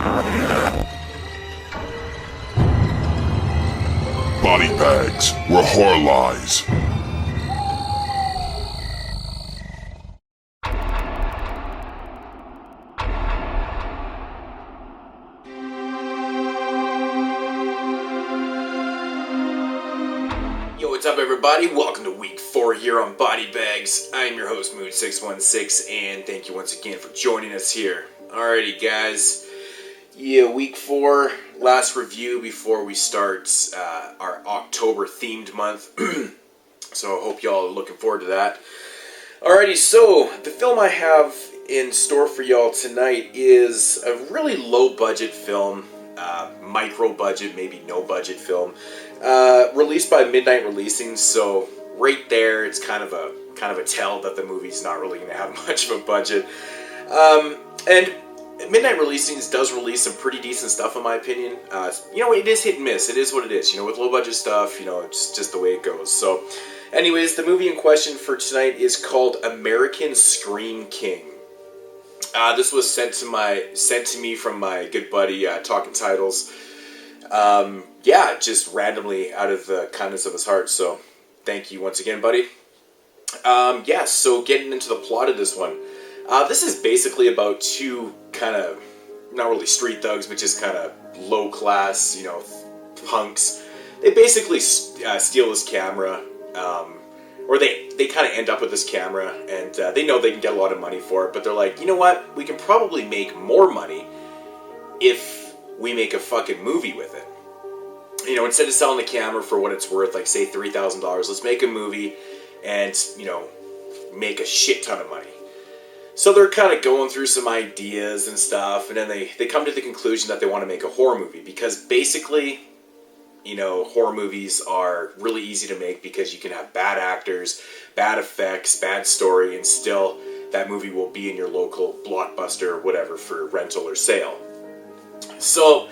Body bags were horror lies. Yo, what's up everybody? Welcome to week 4 here on Body Bags. I'm your host Moodz616 and thank you once again for joining us here. Alrighty guys, yeah, week 4, last review before we start our October themed month. So I hope y'all are looking forward to that. Alrighty, so the film I have in store for y'all tonight is a really low budget film, micro budget, maybe no budget film, released by Midnight Releasing. So right there, it's kind of a tell that the movie's not really going to have much of a budget. And Midnight Releasings does release some pretty decent stuff in my opinion. You know, it is hit and miss. It is what it is. You know, with low budget stuff, you know, it's just the way it goes. So anyways, the movie in question for tonight is called American Scream King. This was sent to me from my good buddy Talking Titles. Yeah, just randomly out of the kindness of his heart. So thank you once again, buddy. Yeah, so getting into the plot of this one. This is basically about two kind of, not really street thugs, but just kind of low class, you know, punks. They basically steal this camera, or they kind of end up with this camera, and they know they can get a lot of money for it, but they're like, you know what, we can probably make more money if we make a fucking movie with it. You know, instead of selling the camera for what it's worth, like say $3,000, let's make a movie and, you know, make a shit ton of money. So they're kind of going through some ideas and stuff, and then they come to the conclusion that they want to make a horror movie, because basically, you know, horror movies are really easy to make because you can have bad actors, bad effects, bad story, and still that movie will be in your local Blockbuster or whatever for rental or sale. So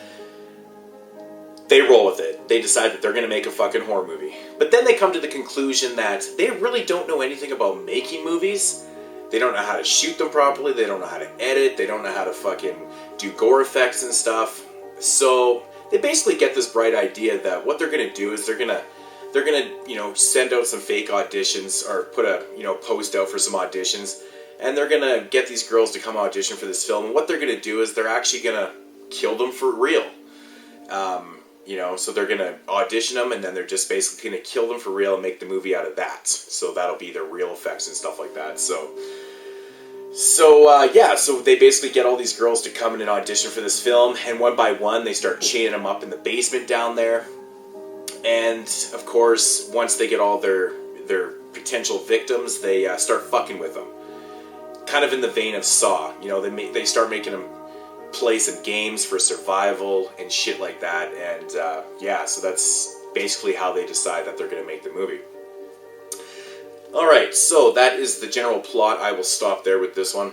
they roll with it. They decide that they're going to make a fucking horror movie. But then they come to the conclusion that they really don't know anything about making movies. They don't know how to shoot them properly. They don't know how to edit. They don't know how to fucking do gore effects and stuff. So they basically get this bright idea that what they're going to do is they're gonna you know, send out some fake auditions, or put a, you know, post out for some auditions, and they're gonna get these girls to come audition for this film. And what they're gonna do is they're actually gonna kill them for real. You know, so they're gonna audition them, and then they're just basically gonna kill them for real and make the movie out of that. So that'll be their real effects and stuff like that. So yeah, so they basically get all these girls to come in and audition for this film, and one by one they start chaining them up in the basement down there. And of course, once they get all their potential victims, they start fucking with them. Kind of in the vein of Saw, you know, they start making them play some games for survival and shit like that. And yeah, so that's basically how they decide that they're going to make the movie. Alright, so that is the general plot. I will stop there with this one.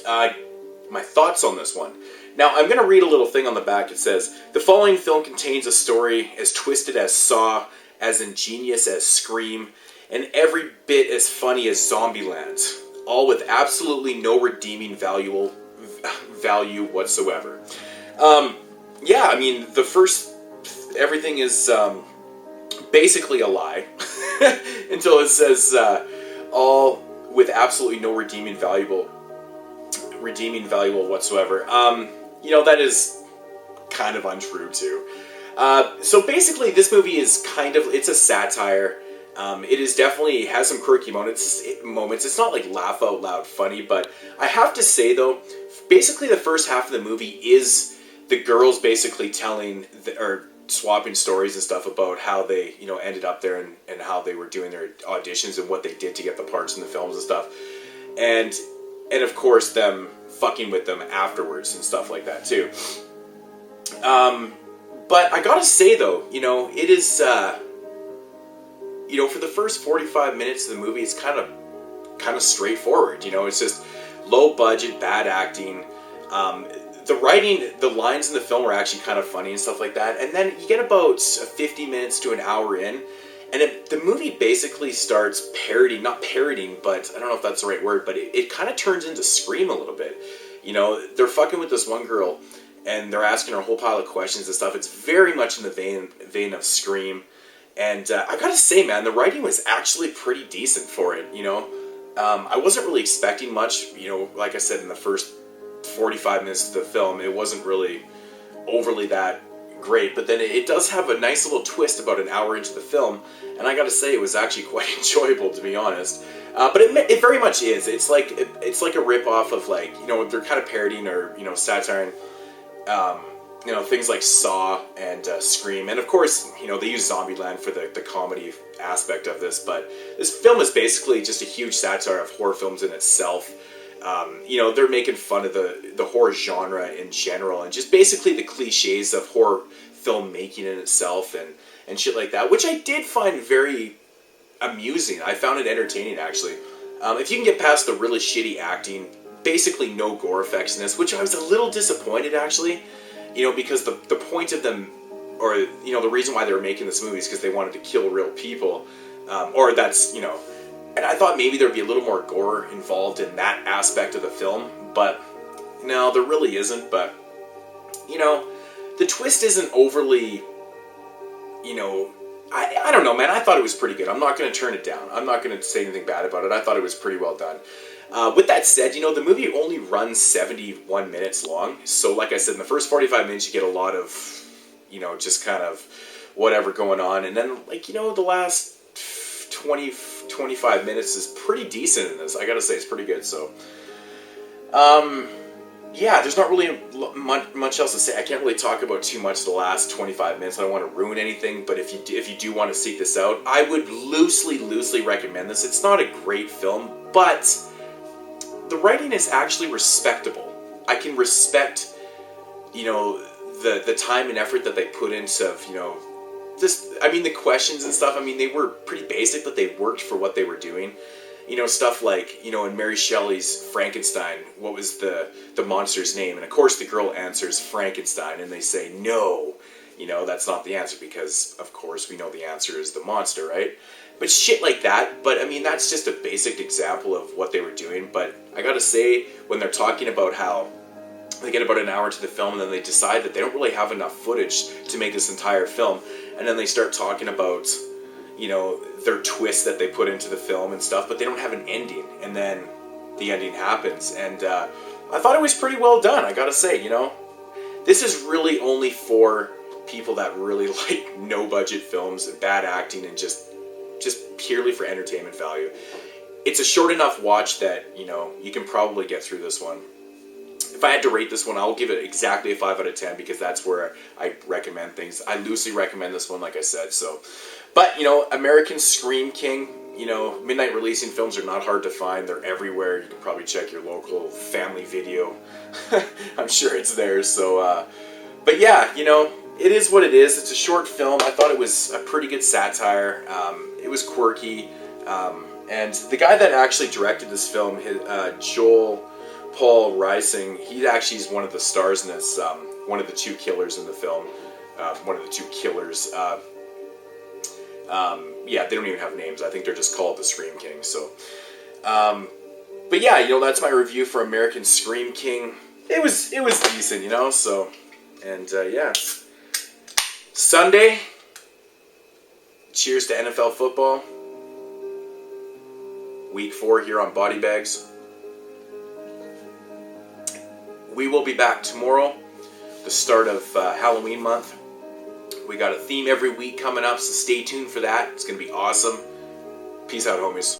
My thoughts on this one. Now, I'm going to read a little thing on the back. It says, the following film contains a story as twisted as Saw, as ingenious as Scream, and every bit as funny as Zombieland, all with absolutely no redeeming value whatsoever. Yeah, I mean, everything is basically a lie until it says all with absolutely no redeeming value whatsoever. You know, that is kind of untrue too. So basically, this movie is it's a satire. It has some quirky moments. It's not like laugh out loud funny, but I have to say though, basically the first half of the movie is the girls basically telling or swapping stories and stuff about how they, you know, ended up there and how they were doing their auditions and what they did to get the parts in the films and stuff. And of course them fucking with them afterwards and stuff like that too. But I gotta say though, you know, it is, you know, for the first 45 minutes of the movie, it's kind of straightforward. You know, it's just low budget, bad acting. The writing, the lines in the film are actually kind of funny and stuff like that. And then you get about 50 minutes to an hour in, and the movie basically starts not parodying, but I don't know if that's the right word, but it kind of turns into Scream a little bit. You know, they're fucking with this one girl, and they're asking her a whole pile of questions and stuff. It's very much in the vein of Scream. And I gotta say, man, the writing was actually pretty decent for it, you know? I wasn't really expecting much, you know, like I said, in the first 45 minutes of the film, it wasn't really overly that great, but then it does have a nice little twist about an hour into the film, and I gotta say, it was actually quite enjoyable, to be honest. But it very much is. It's like a rip-off of, like, you know, they're kind of parodying or, you know, satiring, you know, things like Saw and Scream, and of course, you know, they use Zombieland for the comedy aspect of this, but this film is basically just a huge satire of horror films in itself. You know, they're making fun of the horror genre in general, and just basically the cliches of horror filmmaking in itself, and shit like that, which I did find very amusing. I found it entertaining, actually. If you can get past the really shitty acting, basically no gore effects in this, which I was a little disappointed, actually. You know, because the point of them, or, you know, the reason why they were making this movie is because they wanted to kill real people. Or that's, you know, and I thought maybe there'd be a little more gore involved in that aspect of the film, but no, there really isn't. But, you know, the twist isn't overly, you know, I don't know, man. I thought it was pretty good. I'm not going to turn it down. I'm not going to say anything bad about it. I thought it was pretty well done. With that said, you know, the movie only runs 71 minutes long. So, like I said, in the first 45 minutes, you get a lot of, you know, just kind of whatever going on. And then, like, you know, the last 25 minutes is pretty decent in this. I gotta say, it's pretty good. So, yeah, there's not really much else to say. I can't really talk about too much the last 25 minutes. I don't want to ruin anything, but if you do want to seek this out, I would loosely recommend this. It's not a great film, but the writing is actually respectable. I can respect, you know, the time and effort that they put into, you know, just, I mean, the questions and stuff, I mean, they were pretty basic, but they worked for what they were doing. You know, stuff like, you know, in Mary Shelley's Frankenstein, what was the monster's name? And of course the girl answers Frankenstein, and they say, no, you know, that's not the answer, because of course we know the answer is the monster, right? But shit like that. But I mean, that's just a basic example of what they were doing. But I gotta say, when they're talking about how they get about an hour into the film, and then they decide that they don't really have enough footage to make this entire film, and then they start talking about, you know, their twist that they put into the film and stuff, but they don't have an ending, and then the ending happens, and I thought it was pretty well done, I gotta say, you know. This is really only for people that really like no-budget films and bad acting and just purely for entertainment value. It's a short enough watch that, you know, you can probably get through this one. If I had to rate this one, I'll give it exactly a 5 out of 10, because that's where I recommend things. I loosely recommend this one, like I said, so. But, you know, American Scream King, you know, midnight releasing films are not hard to find. They're everywhere. You can probably check your local Family Video. I'm sure it's there, so, but yeah, you know, it is what it is. It's a short film. I thought it was a pretty good satire. It was quirky. And the guy that actually directed this film, Joel Paul Rising, he actually is one of the stars in this, one of the two killers in the film. One of the two killers. Yeah, they don't even have names. I think they're just called the Scream King. So, but yeah, you know, that's my review for American Scream King. It was decent, you know. So, and yeah, Sunday. Cheers to NFL football. Week 4 here on Body Bags. We will be back tomorrow, the start of Halloween month. We got a theme every week coming up, so stay tuned for that. It's going to be awesome. Peace out, homies.